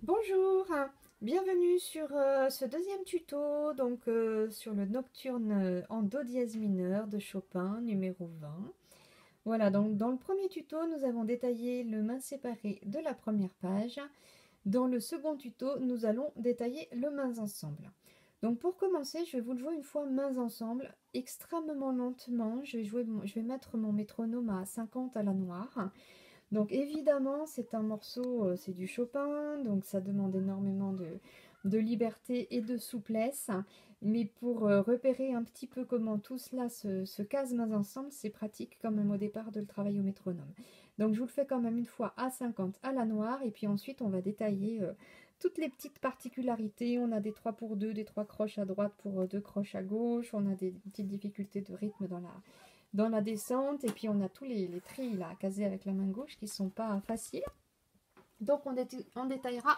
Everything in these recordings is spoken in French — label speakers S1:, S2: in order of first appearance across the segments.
S1: Bonjour, bienvenue sur ce deuxième tuto, sur le nocturne en do dièse mineur de Chopin, numéro 20. Voilà, donc dans le premier tuto, nous avons détaillé le main séparé de la première page. Dans le second tuto, nous allons détailler le mains ensemble. Donc pour commencer, je vais vous le jouer une fois mains ensemble, extrêmement lentement. Je vais mettre mon métronome à 50 à la noire. Donc évidemment, c'est un morceau, c'est du Chopin, donc ça demande énormément de liberté et de souplesse. Mais pour repérer un petit peu comment tout cela se case mains ensemble, c'est pratique quand même au départ de le travailler au métronome. Donc je vous le fais quand même une fois à 50 à la noire, et puis ensuite on va détailler toutes les petites particularités. On a des 3 pour 2, des 3 croches à droite pour 2 croches à gauche, on a des petites difficultés de rythme dans la descente, et puis on a tous les tris là, casés avec la main gauche qui sont pas faciles. Donc on détaillera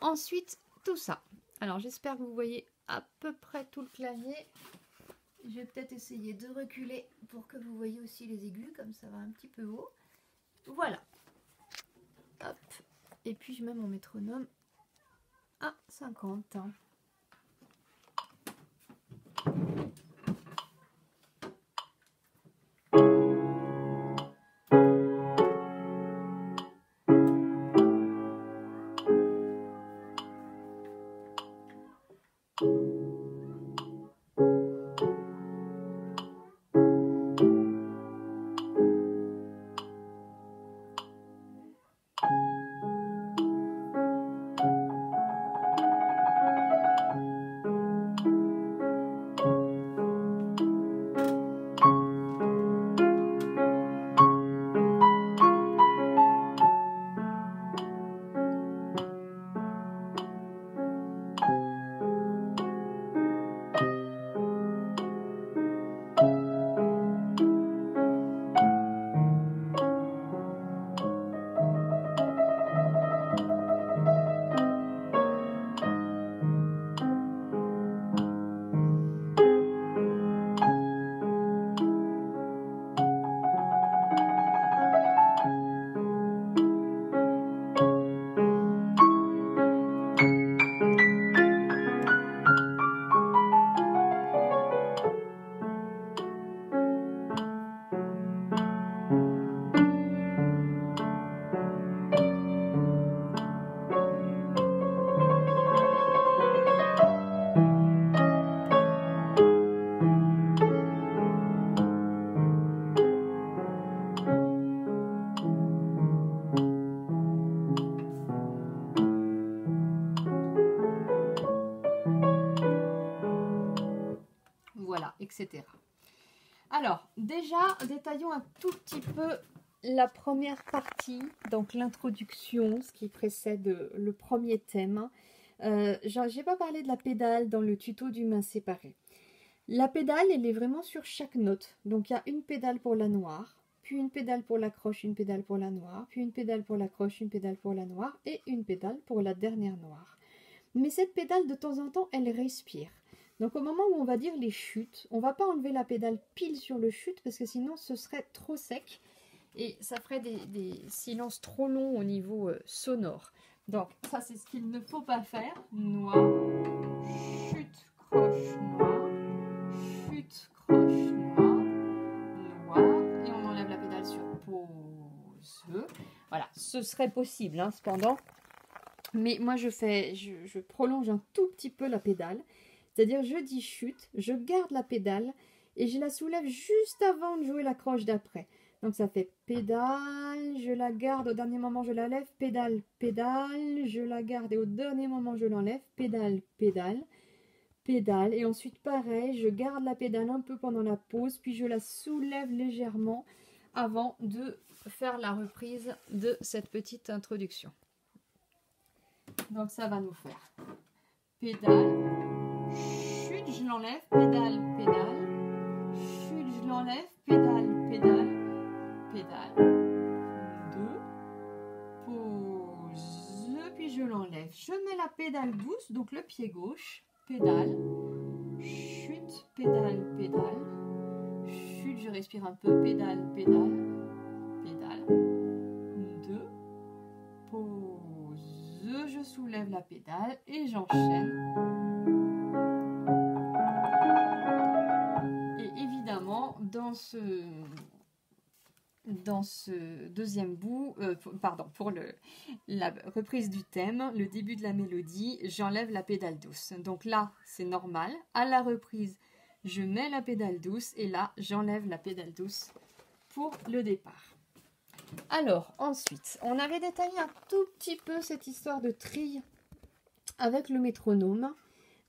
S1: ensuite tout ça. Alors j'espère que vous voyez à peu près tout le clavier. Je vais peut-être essayer de reculer pour que vous voyez aussi les aigus, comme ça va un petit peu haut. Voilà. Hop. Et puis je mets mon métronome à 50. Voilà, etc. Alors, déjà, détaillons un tout petit peu la première partie, donc l'introduction, ce qui précède le premier thème. J'ai pas parlé de la pédale dans le tuto du main séparé. La pédale, elle est vraiment sur chaque note. Donc, il y a une pédale pour la noire, puis une pédale pour la croche, une pédale pour la noire, puis une pédale pour la croche, une pédale pour la noire, et une pédale pour la dernière noire. Mais cette pédale, de temps en temps, elle respire. Donc au moment où on va dire les chutes, on ne va pas enlever la pédale pile sur le chute parce que sinon ce serait trop sec et ça ferait des silences trop longs au niveau sonore. Donc ça c'est ce qu'il ne faut pas faire. Noir, chute, croche, noir, chute, croche, noir, noir, et on enlève la pédale sur pause. Voilà, ce serait possible hein, cependant. Mais moi je prolonge un tout petit peu la pédale. C'est-à-dire, je dis chute, je garde la pédale et je la soulève juste avant de jouer la croche d'après. Donc ça fait pédale, je la garde, au dernier moment je la lève, pédale, pédale, je la garde et au dernier moment je l'enlève, pédale, pédale, pédale. Et ensuite pareil, je garde la pédale un peu pendant la pause, puis je la soulève légèrement avant de faire la reprise de cette petite introduction. Donc ça va nous faire pédale, chute, je l'enlève, pédale, pédale, chute, je l'enlève, pédale, pédale, pédale, 2, pause, puis je l'enlève. Je mets la pédale douce, donc le pied gauche, pédale, chute, pédale, pédale, chute, je respire un peu, pédale, pédale, pédale, 2, pause, 2, je soulève la pédale et j'enchaîne. Et évidemment, dans ce deuxième bout, pour la reprise du thème, le début de la mélodie, j'enlève la pédale douce. Donc là, c'est normal. À la reprise, je mets la pédale douce et là, j'enlève la pédale douce pour le départ. Alors, ensuite, on avait détaillé un tout petit peu cette histoire de trille avec le métronome.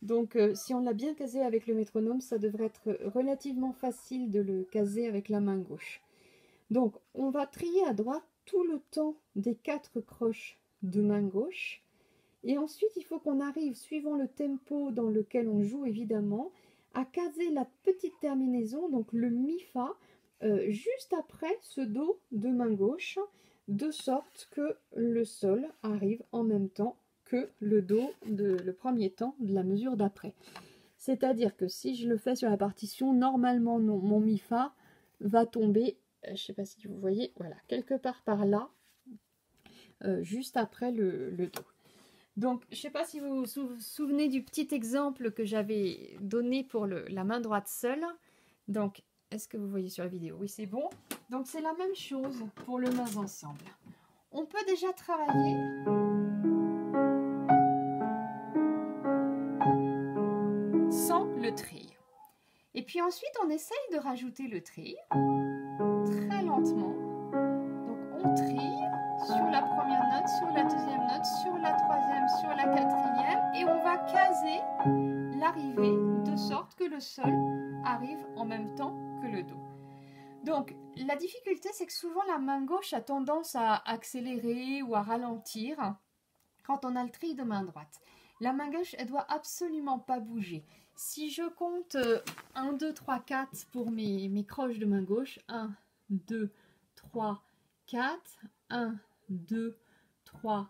S1: Donc, si on l'a bien casé avec le métronome, ça devrait être relativement facile de le caser avec la main gauche. Donc, on va trier à droite tout le temps des 4 croches de main gauche. Et ensuite, il faut qu'on arrive, suivant le tempo dans lequel on joue évidemment, à caser la petite terminaison, donc le mi-fa, juste après ce do de main gauche, de sorte que le sol arrive en même temps que le do le premier temps de la mesure d'après. C'est-à-dire que si je le fais sur la partition, normalement mon mi-fa va tomber, je ne sais pas si vous voyez, voilà, quelque part par là, juste après le do. Donc, je ne sais pas si vous vous souvenez du petit exemple que j'avais donné pour la main droite seule. Donc, est-ce que vous voyez sur la vidéo? Oui, c'est bon. Donc, c'est la même chose pour le mains ensemble. On peut déjà travailler sans le trill. Et puis ensuite, on essaye de rajouter le trill très lentement. Donc, on trille sur la première note, sur la deuxième note, sur la troisième, sur la quatrième. Et on va caser l'arrivée de sorte que le sol arrive en même temps que le do. Donc, la difficulté, c'est que souvent la main gauche a tendance à accélérer ou à ralentir quand on a le trill de main droite. La main gauche, elle doit absolument pas bouger. Si je compte 1, 2, 3, 4 pour mes croches de main gauche, 1, 2, 3, 4, 1, 2, 3,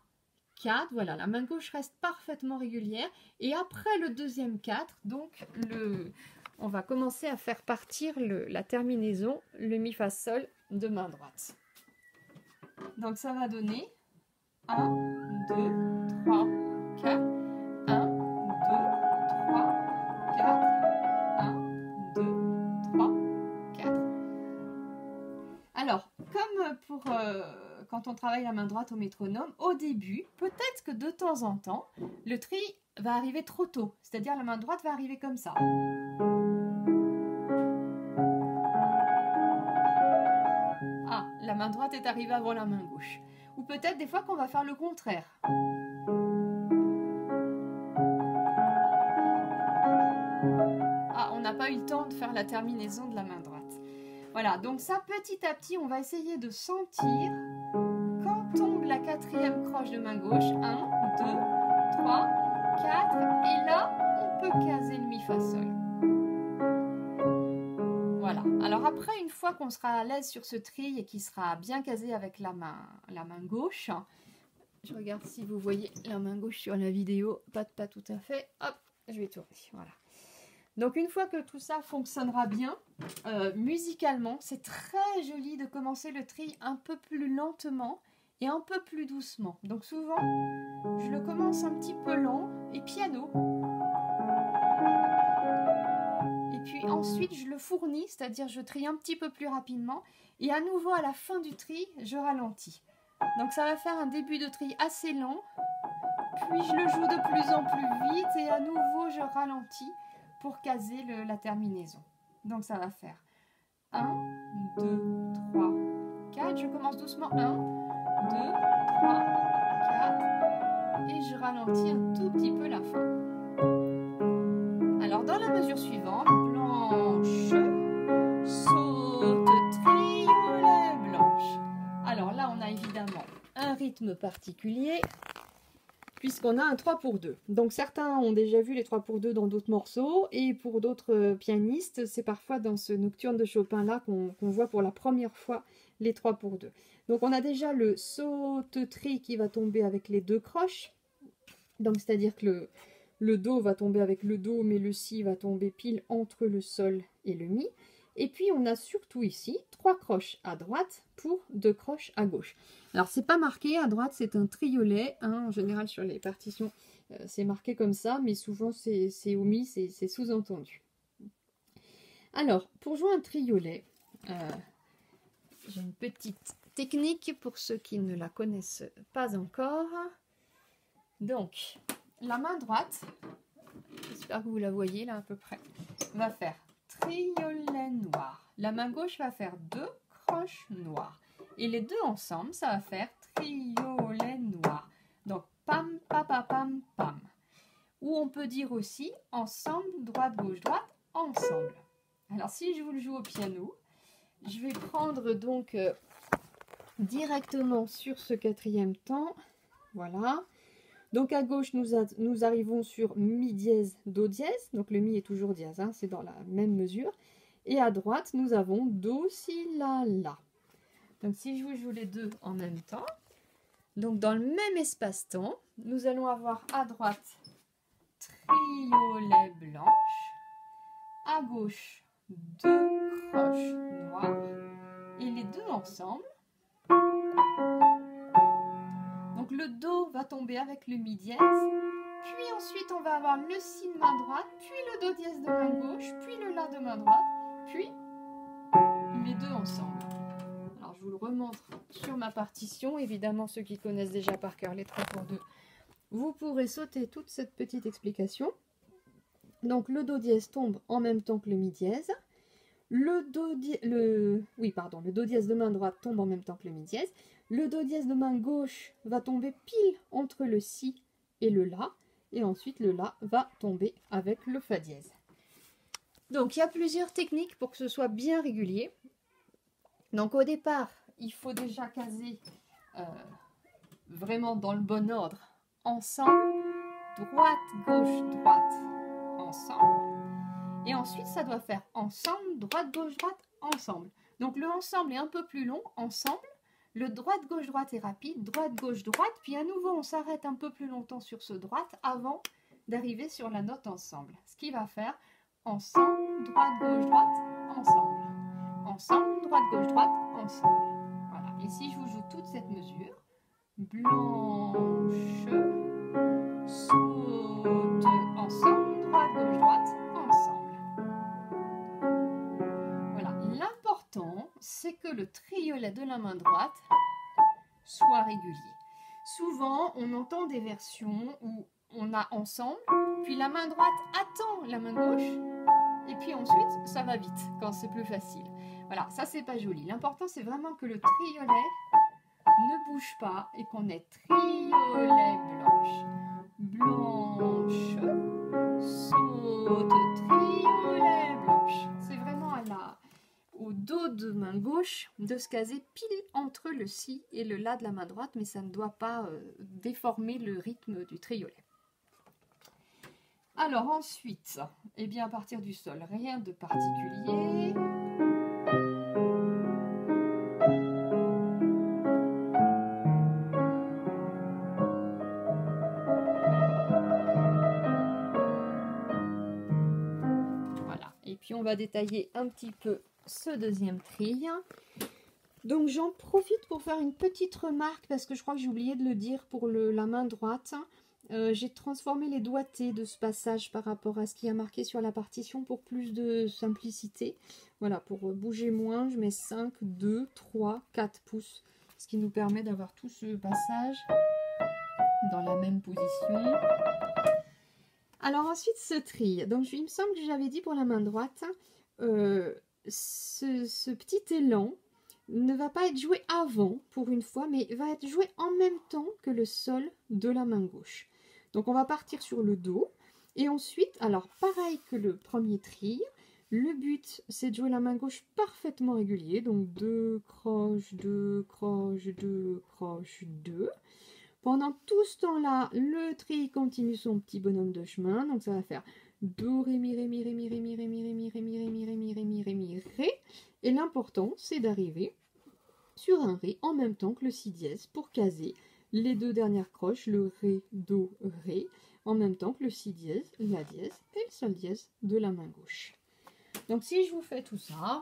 S1: 4, voilà, la main gauche reste parfaitement régulière. Et après le deuxième 4, donc on va commencer à faire partir la terminaison, le mi fa sol de main droite. Donc ça va donner 1, 2, 3, 4, 1, 2, 3, 4, 1, 2, 3, 4. Alors, comme pour quand on travaille la main droite au métronome, au début, peut-être que de temps en temps, le trill va arriver trop tôt, c'est-à-dire la main droite va arriver comme ça. Ah, la main droite est arrivée avant la main gauche. Ou peut-être des fois qu'on va faire le contraire. Ah, on n'a pas eu le temps de faire la terminaison de la main droite. Voilà, donc ça, petit à petit, on va essayer de sentir quand tombe la quatrième croche de main gauche. 1, 2, 3, 4. Et là, on peut caser le mi fa sol. Voilà. Alors après, une fois qu'on sera à l'aise sur ce trill et qu'il sera bien casé avec la main gauche, je regarde si vous voyez la main gauche sur la vidéo, pas tout à fait. Hop, je vais tourner. Voilà. Donc une fois que tout ça fonctionnera bien, musicalement, c'est très joli de commencer le trill un peu plus lentement et un peu plus doucement. Donc souvent, je le commence un petit peu lent et piano. Et puis ensuite, je le fournis, c'est-à-dire je trille un petit peu plus rapidement. Et à nouveau, à la fin du trill, je ralentis. Donc ça va faire un début de trill assez lent. Puis je le joue de plus en plus vite et à nouveau, je ralentis pour caser la terminaison. Donc ça va faire 1, 2, 3, 4. Je commence doucement. 1, 2, 3, 4. Et je ralentis un tout petit peu la fin. Alors dans la mesure suivante, blanche, saute, triolet, blanche. Alors là, on a évidemment un rythme particulier, puisqu'on a un 3 pour 2. Donc certains ont déjà vu les 3 pour 2 dans d'autres morceaux, et pour d'autres pianistes, c'est parfois dans ce nocturne de Chopin-là qu'on voit pour la première fois les 3 pour 2. Donc on a déjà le saute-tri qui va tomber avec les 2 croches, donc c'est-à-dire que le do va tomber avec le do, mais le si va tomber pile entre le sol et le mi. Et puis on a surtout ici 3 croches à droite pour 2 croches à gauche. Alors c'est pas marqué, à droite c'est un triolet, hein, en général sur les partitions c'est marqué comme ça, mais souvent c'est omis, c'est sous-entendu. Alors pour jouer un triolet, j'ai une petite technique pour ceux qui ne la connaissent pas encore. Donc la main droite, j'espère que vous la voyez là à peu près, va faire triolet noir. La main gauche va faire 2 croches noires. Et les deux ensemble, ça va faire triolet noir. Donc, pam, papa, pam, pam. Ou on peut dire aussi ensemble, droite, gauche, droite, ensemble. Alors, si je vous le joue au piano, je vais prendre donc directement sur ce 4e temps. Voilà. Donc, à gauche, nous arrivons sur mi dièse, do dièse. Donc, le mi est toujours dièse, hein, c'est dans la même mesure. Et à droite, nous avons do, si, la, la. Donc, si je vous joue les deux en même temps, donc dans le même espace-temps, nous allons avoir à droite triolet blanche, à gauche 2 croches noires, et les deux ensemble. Donc, le do va tomber avec le mi dièse, puis ensuite on va avoir le si de main droite, puis le do dièse de main gauche, puis le la de main droite, puis les deux ensemble. Alors, je vous le remontre sur ma partition. Évidemment, ceux qui connaissent déjà par cœur les 3 pour 2, vous pourrez sauter toute cette petite explication. Donc, le do dièse tombe en même temps que le mi dièse. Le do dièse de main droite tombe en même temps que le mi dièse. Le do dièse de main gauche va tomber pile entre le si et le la. Et ensuite, le la va tomber avec le fa dièse. Donc, il y a plusieurs techniques pour que ce soit bien régulier. Donc au départ, il faut déjà caser vraiment dans le bon ordre, ensemble, droite, gauche, droite, ensemble. Et ensuite, ça doit faire ensemble, droite, gauche, droite, ensemble. Donc le ensemble est un peu plus long, ensemble. Le droite, gauche, droite est rapide, droite, gauche, droite. Puis à nouveau, on s'arrête un peu plus longtemps sur ce droite avant d'arriver sur la note ensemble. Ce qui va faire ensemble, droite, gauche, droite, ensemble. Ensemble, droite, gauche, droite, ensemble. Voilà. Et si je vous joue toute cette mesure, blanche, saute, ensemble, droite, gauche, droite, ensemble. Voilà. L'important, c'est que le triolet de la main droite soit régulier. Souvent, on entend des versions où on a ensemble, puis la main droite attend la main gauche, et puis ensuite, ça va vite quand c'est plus facile. Voilà, ça c'est pas joli. L'important c'est vraiment que le triolet ne bouge pas et qu'on ait triolet blanche, saute, triolet blanche. C'est vraiment au dos de main gauche de se caser pile entre le si et le la de la main droite, mais ça ne doit pas déformer le rythme du triolet. Alors ensuite, eh bien à partir du sol, rien de particulier. Voilà, et puis on va détailler un petit peu ce deuxième tri. Donc j'en profite pour faire une petite remarque parce que je crois que j'ai oublié de le dire pour la main droite. J'ai transformé les doigtés de ce passage par rapport à ce qui est marqué sur la partition pour plus de simplicité. Voilà, pour bouger moins, je mets 5, 2, 3, 4 pouces. Ce qui nous permet d'avoir tout ce passage dans la même position. Alors ensuite, ce tri. Donc il me semble que j'avais dit pour la main droite, ce petit élan ne va pas être joué avant pour une fois, mais va être joué en même temps que le sol de la main gauche. Donc on va partir sur le dos et ensuite, alors pareil que le premier tri, le but c'est de jouer la main gauche parfaitement régulier, donc 2 croches, 2 croches, 2 croches, 2. Pendant tout ce temps-là, le tri continue son petit bonhomme de chemin, donc ça va faire do, ré, mi, ré, mi, ré, mi, ré, mi, ré, mi, ré, mi, ré, mi, ré, mi, ré, mi, ré, mi, ré, mi, ré. Et l'important, c'est d'arriver sur un ré en même temps que le si dièse pour caser les deux dernières croches, le ré, do, ré, en même temps que le si dièse, la dièse et le sol dièse de la main gauche. Donc si je vous fais tout ça,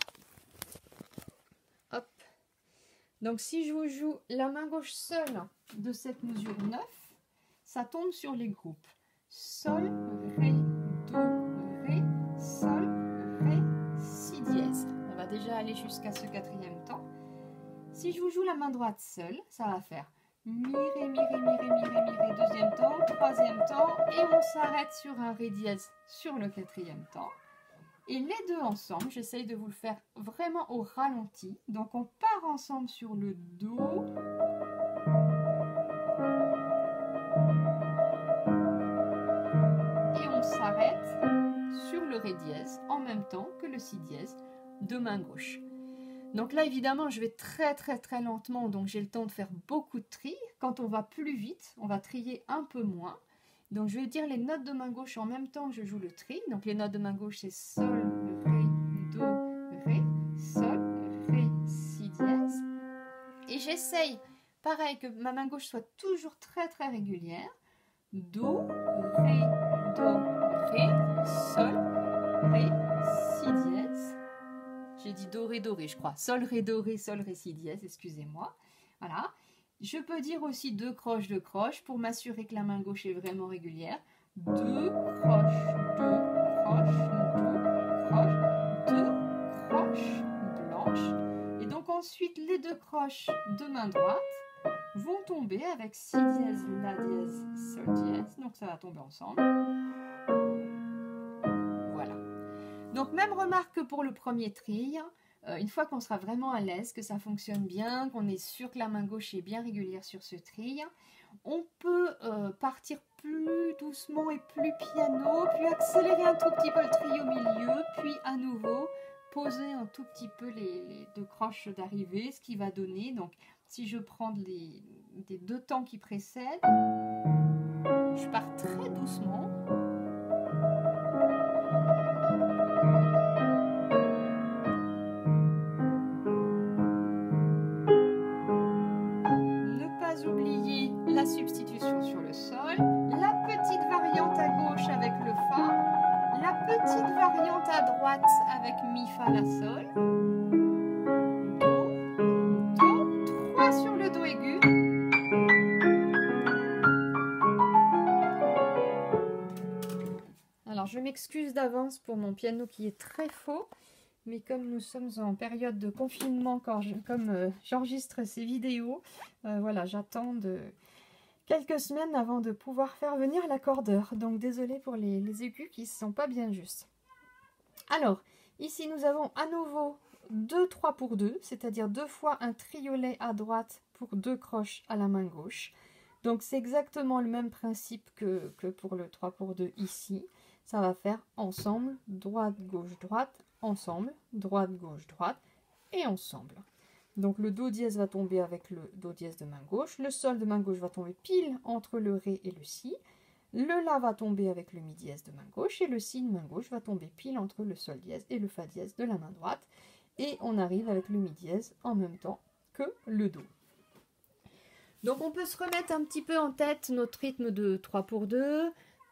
S1: hop. Donc si je vous joue la main gauche seule de cette mesure 9, ça tombe sur les groupes Sol, Ré, Do, Ré, Sol, Ré, Si dièse. On va déjà aller jusqu'à ce quatrième temps. Si je vous joue la main droite seule, ça va faire Mi, Ré, Mi, Ré, Mi, Ré, Mi, Ré, Mi, Ré, deuxième temps, troisième temps, et on s'arrête sur un Ré dièse sur le quatrième temps. Et les deux ensemble, j'essaye de vous le faire vraiment au ralenti. Donc on part ensemble sur le Do. Et on s'arrête sur le Ré dièse en même temps que le Si dièse de main gauche. Donc là évidemment je vais très lentement, donc j'ai le temps de faire beaucoup de tri. Quand on va plus vite, on va trier un peu moins. Donc je vais dire les notes de main gauche en même temps que je joue le tri. Donc les notes de main gauche c'est Sol, Ré, Do, Ré, Sol, Ré, Si dièse. Et j'essaye, pareil, que ma main gauche soit toujours très régulière. Do, Ré, Do, Ré, Sol, Ré, Si dièse. J'ai dit Do, Ré, je crois. Sol, Ré, Si dièse, excusez-moi. Voilà. Je peux dire aussi deux croches pour m'assurer que la main gauche est vraiment régulière. Deux croches, deux croches blanches. Et donc ensuite, les deux croches de main droite vont tomber avec Si dièse, La dièse, Sol dièse. Donc ça va tomber ensemble. Voilà. Donc même remarque que pour le premier tri, une fois qu'on sera vraiment à l'aise, que ça fonctionne bien, qu'on est sûr que la main gauche est bien régulière sur ce tri, on peut partir plus doucement et plus piano, puis accélérer un tout petit peu le tri au milieu, puis à nouveau poser un tout petit peu les deux croches d'arrivée, ce qui va donner, donc si je prends des deux temps qui précèdent, je pars très doucement. Oublier la substitution sur le sol, la petite variante à gauche avec le Fa, la petite variante à droite avec Mi, Fa, La, Sol, Do, 3 sur le Do aigu, alors je m'excuse d'avance pour mon piano qui est très faux, mais comme nous sommes en période de confinement, comme j'enregistre ces vidéos, voilà, j'attends quelques semaines avant de pouvoir faire venir l'accordeur. Donc désolée pour les aigus qui ne sont pas bien justes. Alors, ici nous avons à nouveau 2 3 pour 2, c'est-à-dire 2 fois un triolet à droite pour 2 croches à la main gauche. Donc c'est exactement le même principe que pour le 3 pour 2 ici. Ça va faire ensemble, droite, gauche, droite, ensemble, droite, gauche, droite, et ensemble. Donc le Do dièse va tomber avec le Do dièse de main gauche, le Sol de main gauche va tomber pile entre le Ré et le Si, le La va tomber avec le Mi dièse de main gauche, et le Si de main gauche va tomber pile entre le Sol dièse et le Fa dièse de la main droite, et on arrive avec le Mi dièse en même temps que le Do. Donc on peut se remettre un petit peu en tête notre rythme de 3 pour 2,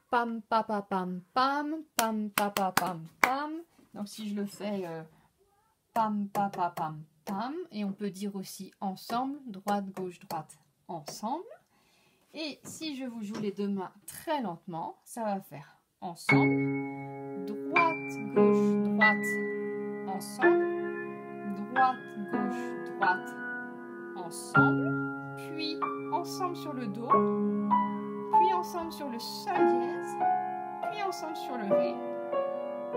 S1: pam, pa, pa, pam, pam, pam, pa, pa, pam, pam. Donc si je le fais pam, pa, pa, pam, pam, et on peut dire aussi ensemble, droite, gauche, droite, ensemble. Et si je vous joue les deux mains très lentement, ça va faire ensemble, droite, gauche, droite, ensemble, droite, gauche, droite, ensemble, puis ensemble sur le Do, puis ensemble sur le Sol dièse, puis ensemble sur le Ré,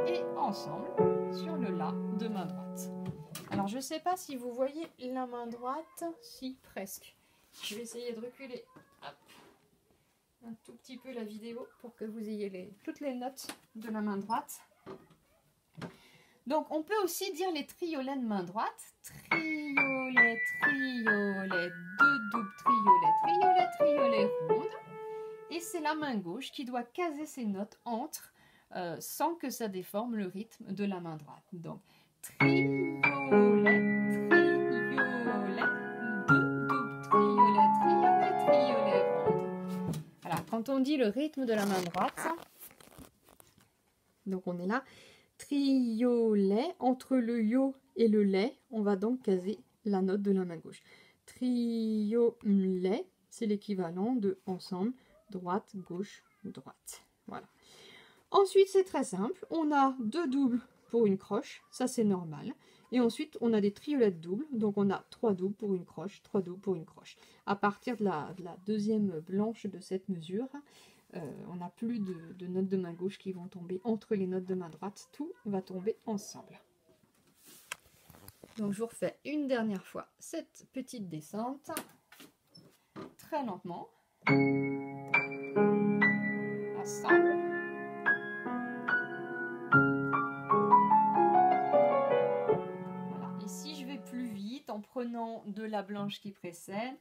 S1: et ensemble sur le La de main droite. Alors je ne sais pas si vous voyez la main droite, si presque. Je vais essayer de reculer un tout petit peu la vidéo pour que vous ayez toutes les notes de la main droite. Donc on peut aussi dire les triolets de main droite. Triolet, triolet, deux doubles triolets, triolet, triolet ronde. Et c'est la main gauche qui doit caser ses notes entre sans que ça déforme le rythme de la main droite. Donc triolet, triolet, deux doubles triolets, triolet, triolet ronde. Voilà, quand on dit le rythme de la main droite, donc on est là. Triolet, entre le yo et le lait, on va donc caser la note de la main gauche. Triolet, c'est l'équivalent de ensemble, droite, gauche, droite. Voilà. Ensuite, c'est très simple. On a 2 doubles pour une croche, ça c'est normal. Et ensuite, on a des triolettes doubles, donc on a 3 doubles pour une croche, 3 doubles pour une croche. À partir de la deuxième blanche de cette mesure, on n'a plus de notes de main gauche qui vont tomber entre les notes de main droite. Tout va tomber ensemble. Donc je vous refais une dernière fois cette petite descente, très lentement, ensemble. Voilà. Et si je vais plus vite, en prenant de la blanche qui précède,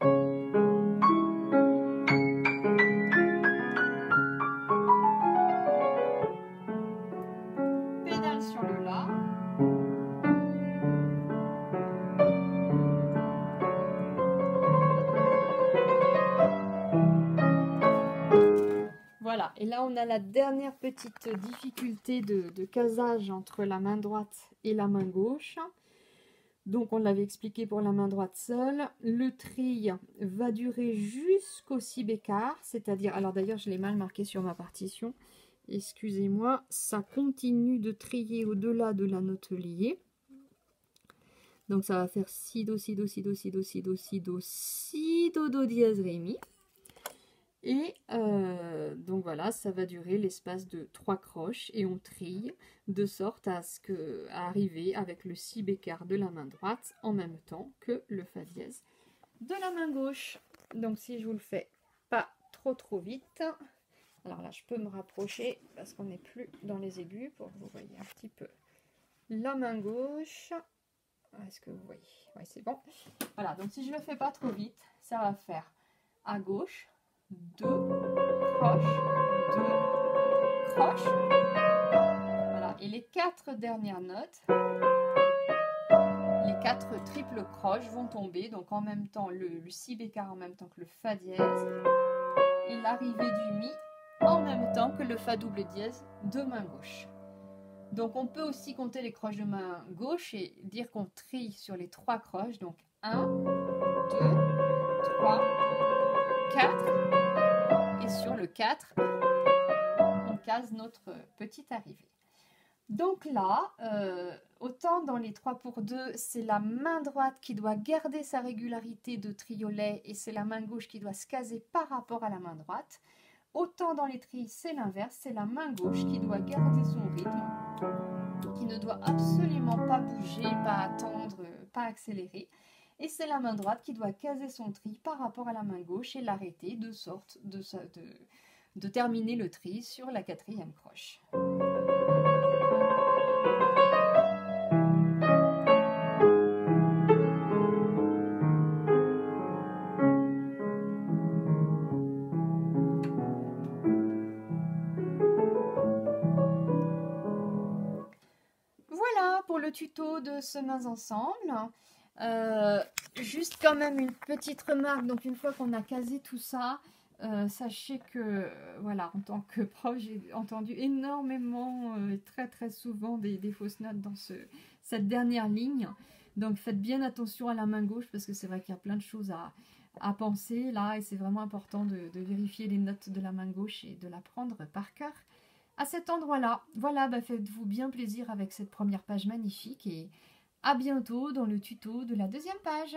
S1: pédale sur le la. Voilà, et là on a la dernière petite difficulté de casage entre la main droite et la main gauche. Donc on l'avait expliqué pour la main droite seule. Le tri va durer jusqu'au si bécard, c'est-à-dire, alors d'ailleurs je l'ai mal marqué sur ma partition, excusez-moi, ça continue de trier au-delà de la note liée. Donc ça va faire si, do, si, do, si, do, si, do, si, do, si, do, si, do dièse, ré, mi. Et donc voilà, ça va durer l'espace de 3 croches et on trie de sorte à arriver avec le si bécard de la main droite en même temps que le fa dièse de la main gauche. Donc si je vous le fais pas trop vite, alors là je peux me rapprocher parce qu'on n'est plus dans les aigus pour que vous voyez un petit peu la main gauche. Est-ce que vous voyez? Oui, c'est bon. Voilà, donc si je le fais pas trop vite, ça va faire à gauche 2 croches, 2 croches. Voilà, et les 4 dernières notes, les 4 triples croches vont tomber, donc en même temps le si bécard en même temps que le fa dièse et l'arrivée du mi en même temps que le fa double dièse de main gauche. Donc on peut aussi compter les croches de main gauche et dire qu'on trie sur les 3 croches, donc 1, 2, 3, 4. Et sur le 4, on case notre petite arrivée. Donc là, autant dans les 3 pour 2, c'est la main droite qui doit garder sa régularité de triolet et c'est la main gauche qui doit se caser par rapport à la main droite. Autant dans les tris, c'est l'inverse, c'est la main gauche qui doit garder son rythme, qui ne doit absolument pas bouger, pas attendre, pas accélérer. Et c'est la main droite qui doit caser son tri par rapport à la main gauche et l'arrêter de sorte de terminer le tri sur la 4e croche. Voilà pour le tuto de Semains ensemble. Juste quand même une petite remarque, donc une fois qu'on a casé tout ça, sachez que voilà, en tant que prof, j'ai entendu énormément, très souvent des fausses notes dans cette dernière ligne. Donc faites bien attention à la main gauche parce que c'est vrai qu'il y a plein de choses à penser là et c'est vraiment important de vérifier les notes de la main gauche et de la prendre par cœur à cet endroit-là. Voilà, faites-vous bien plaisir avec cette première page magnifique et à bientôt dans le tuto de la 2e page.